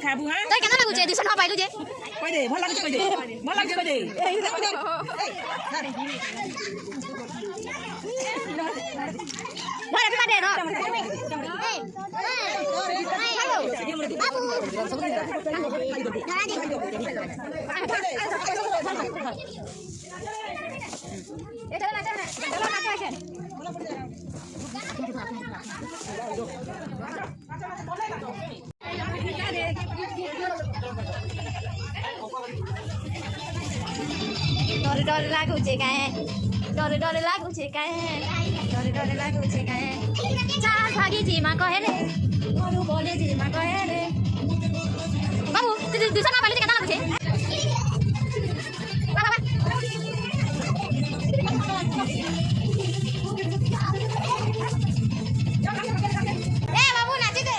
खाबू हां तो केना लागु छे 200 टका पाइलु जे कहि दे भल लागु छे कहि दे भल लागु छे कहि दे ए भाई अभी दे दो हेलो बाबू ए चलो ना डर लागू छे काहे डर लागू छे काहे डर लागू छे काहे चार भागी जी मां कहे रे मोरू बोले जी मां कहे रे बाबू तू दूसरा वाले केना लागू छे ए बाबू नाची दे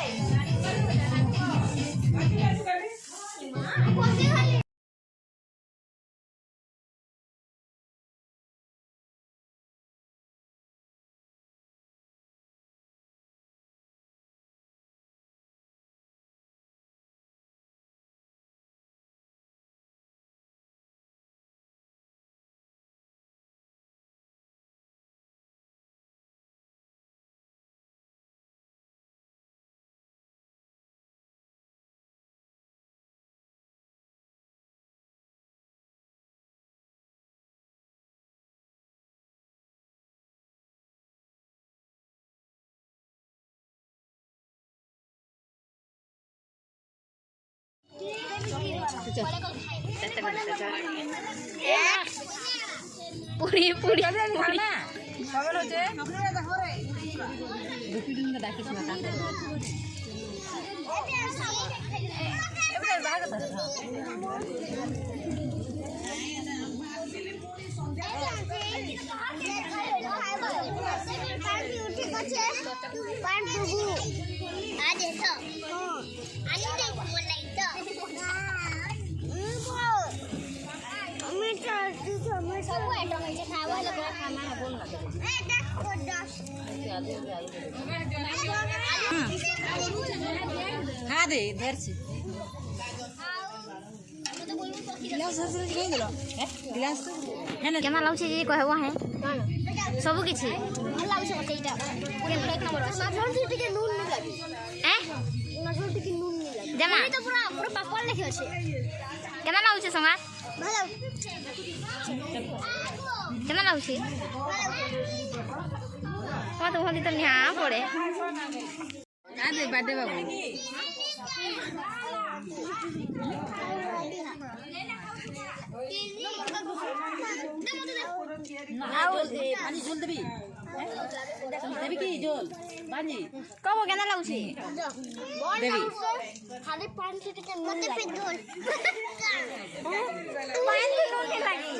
पूरी पूरी खाना पागल होचे रुपी दिन में डाकिस ना हाँ दे इधर से गिलास सर से कहीं दिलो गिलास है ना केना लागछ जे कहबो है सब किछि भल लागछ मते इटा पूरे एक नंबर नजर टिके नून नहीं लागी हैं नजर टिके नून नहीं लागी जमा तो पूरा पूरा पापड़ लिखे छै केना लागछ संगा भल केना लागछ तो होली तो यहाँ पड़े आदे बादे बाबू पानी झोल देबी देबी की झोल पानी कब केना लागुछि देबी खाली पानी से के मते पे झोल पानी तो के लागी